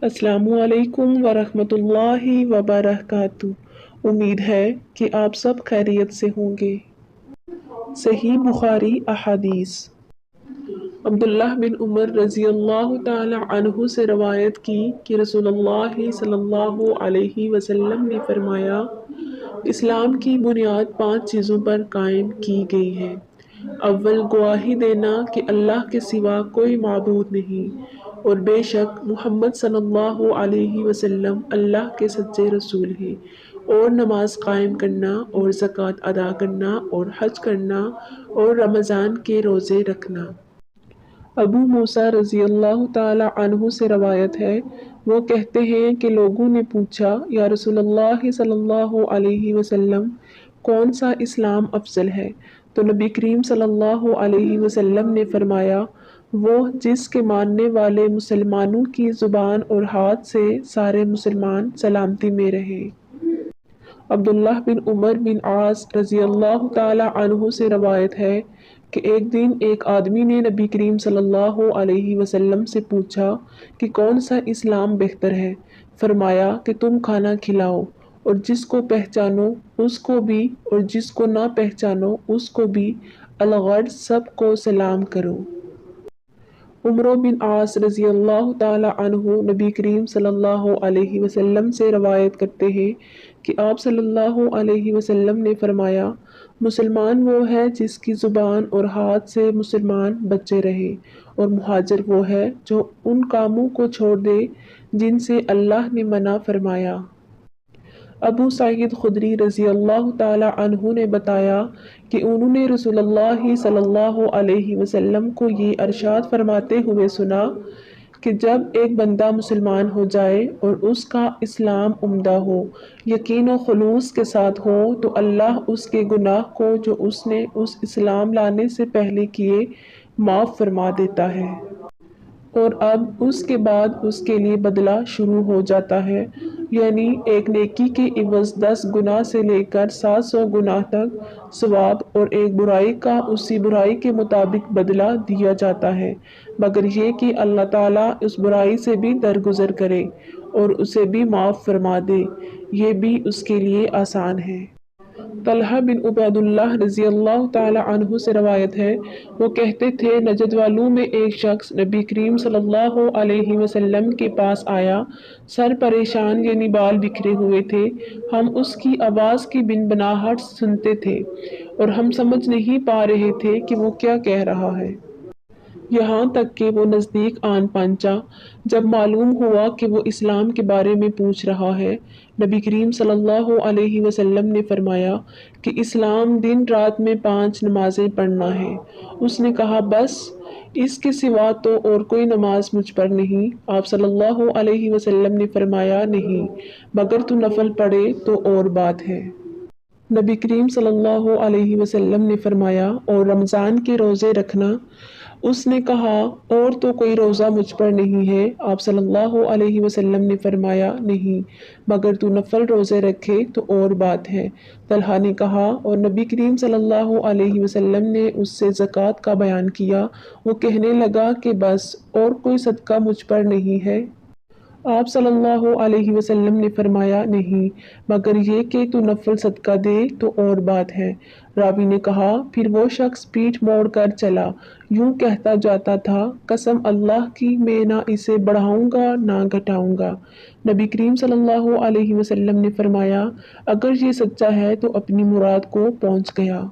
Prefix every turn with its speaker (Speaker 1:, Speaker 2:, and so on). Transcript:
Speaker 1: अस्सलामु अलैकुम वरहमतुल्लाहि वबरकातुहू। उम्मीद है कि आप सब खैरियत से होंगे। सही बुखारी अहादीस। अब्दुल्लाह बिन उमर रज़ी अल्लाह ताला अन्हु से रवायत की कि रसूलुल्लाह सल्लल्लाहु अलैहि वसल्लम ने फरमाया, इस्लाम की बुनियाद 5 चीज़ों पर कायम की गई है। अव्वल गवाही देना कि अल्लाह के सिवा कोई माबूद नहीं और बेशक मुहम्मद सल्लल्लाहु अलैहि वसल्लम अल्लाह के सच्चे रसूल हैं, और नमाज कायम करना और ज़कात अदा करना और हज करना और रमज़ान के रोज़े रखना। अबू मूसा रज़ी अल्लाह ताला अन्हु से रवायत है, वो कहते हैं कि लोगों ने पूछा, या रसूलुल्लाह सल्लल्लाहु अलैहि वसल्लम, कौन सा इस्लाम अफजल है? तो नबी करीम सल्लल्लाहु अलैहि वसल्लम ने फरमाया, वो जिसके मानने वाले मुसलमानों की ज़ुबान और हाथ से सारे मुसलमान सलामती में रहें। अब्दुल्लाह बिन उमर बिन आस रज़ी अल्लाह ताला अन्हु से रवायत है कि एक दिन एक आदमी ने नबी करीम सल्लल्लाहु अलैहि वसल्लम से पूछा कि कौन सा इस्लाम बेहतर है। फरमाया कि तुम खाना खिलाओ और जिसको पहचानो उसको भी और जिसको ना पहचानो उसको भी, अलगर्ज सबको सलाम करो। उमर बिन आस रज़ी अल्लाह ताला अन्हु नबी करीम सल्लल्लाहु अलैहि वसल्लम से रवायत करते हैं कि आप सल्लल्लाहु अलैहि वसल्लम ने फरमाया, मुसलमान वो है जिसकी ज़ुबान और हाथ से मुसलमान बचे रहे, और मुहाजिर वो है जो उन कामों को छोड़ दे जिनसे अल्लाह ने मना फरमाया। अबू सईद खुदरी रज़ी अल्लाह ताला अन्हु ने बताया कि उन्होंने रसूलुल्लाह सल्लल्लाहु अलैहि वसल्लम को ये इरशाद फरमाते हुए सुना कि जब एक बंदा मुसलमान हो जाए और उसका इस्लाम उम्दा हो, यकीन और खुलूस के साथ हो, तो अल्लाह उसके गुनाह को जो उसने उस इस्लाम लाने से पहले किए माफ़ फरमा देता है, और अब उसके बाद उसके लिए बदला शुरू हो जाता है, यानी एक नेकी के इवज़ 10 गुनाह से लेकर 700 गुनाह तक सवाब, और एक बुराई का उसी बुराई के मुताबिक बदला दिया जाता है, मगर ये कि अल्लाह ताला उस बुराई से भी दरगुजर करे और उसे भी माफ़ फरमा दे, ये भी उसके लिए आसान है। तलहा बिन उबैदुल्लाह रज़ी अल्लाह ताला अन्हु से रवायत है, वो कहते थे, नजद वालों में एक शख्स नबी करीम सल्लल्लाहु अलैहि वसल्लम के पास आया, सर परेशान यानी बाल बिखरे हुए थे। हम उसकी आवाज़ की बिनबनाहट सुनते थे और हम समझ नहीं पा रहे थे कि वो क्या कह रहा है, यहाँ तक कि वो नज़दीक आन पहुंचा। जब मालूम हुआ कि वो इस्लाम के बारे में पूछ रहा है, नबी करीम सल्लल्लाहु अलैहि वसल्लम ने फरमाया कि इस्लाम दिन रात में 5 नमाजें पढ़ना है। उसने कहा, बस इसके सिवा तो और कोई नमाज मुझ पर नहीं। आप सल्लल्लाहु अलैहि वसल्लम ने फरमाया, नहीं, मगर तू नफल पढ़े तो और बात है। नबी करीम सल्लल्लाहु अलैहि वसल्लम ने फरमाया, और रमज़ान के रोज़े रखना। उसने कहा, और तो कोई रोज़ा मुझ पर नहीं है। आप सल्लल्लाहु अलैहि वसल्लम ने फरमाया, नहीं, मगर तू नफल रोज़े रखे तो और बात है। तलहा ने कहा, और नबी करीम सल्लल्लाहु अलैहि वसल्लम ने उससे ज़कात का बयान किया। वो कहने लगा कि बस और कोई सदका मुझ पर नहीं है। आप सल्लल्लाहु अलैहि वसल्लम ने फरमाया, नहीं, मगर ये कि तू नफल सदका दे तो और बात है। रावी ने कहा, फिर वो शख्स पीठ मोड़ कर चला, यूं कहता जाता था, कसम अल्लाह की, मैं ना इसे बढ़ाऊंगा ना घटाऊंगा। नबी करीम सल्लल्लाहु अलैहि वसल्लम ने फरमाया, अगर ये सच्चा है तो अपनी मुराद को पहुंच गया।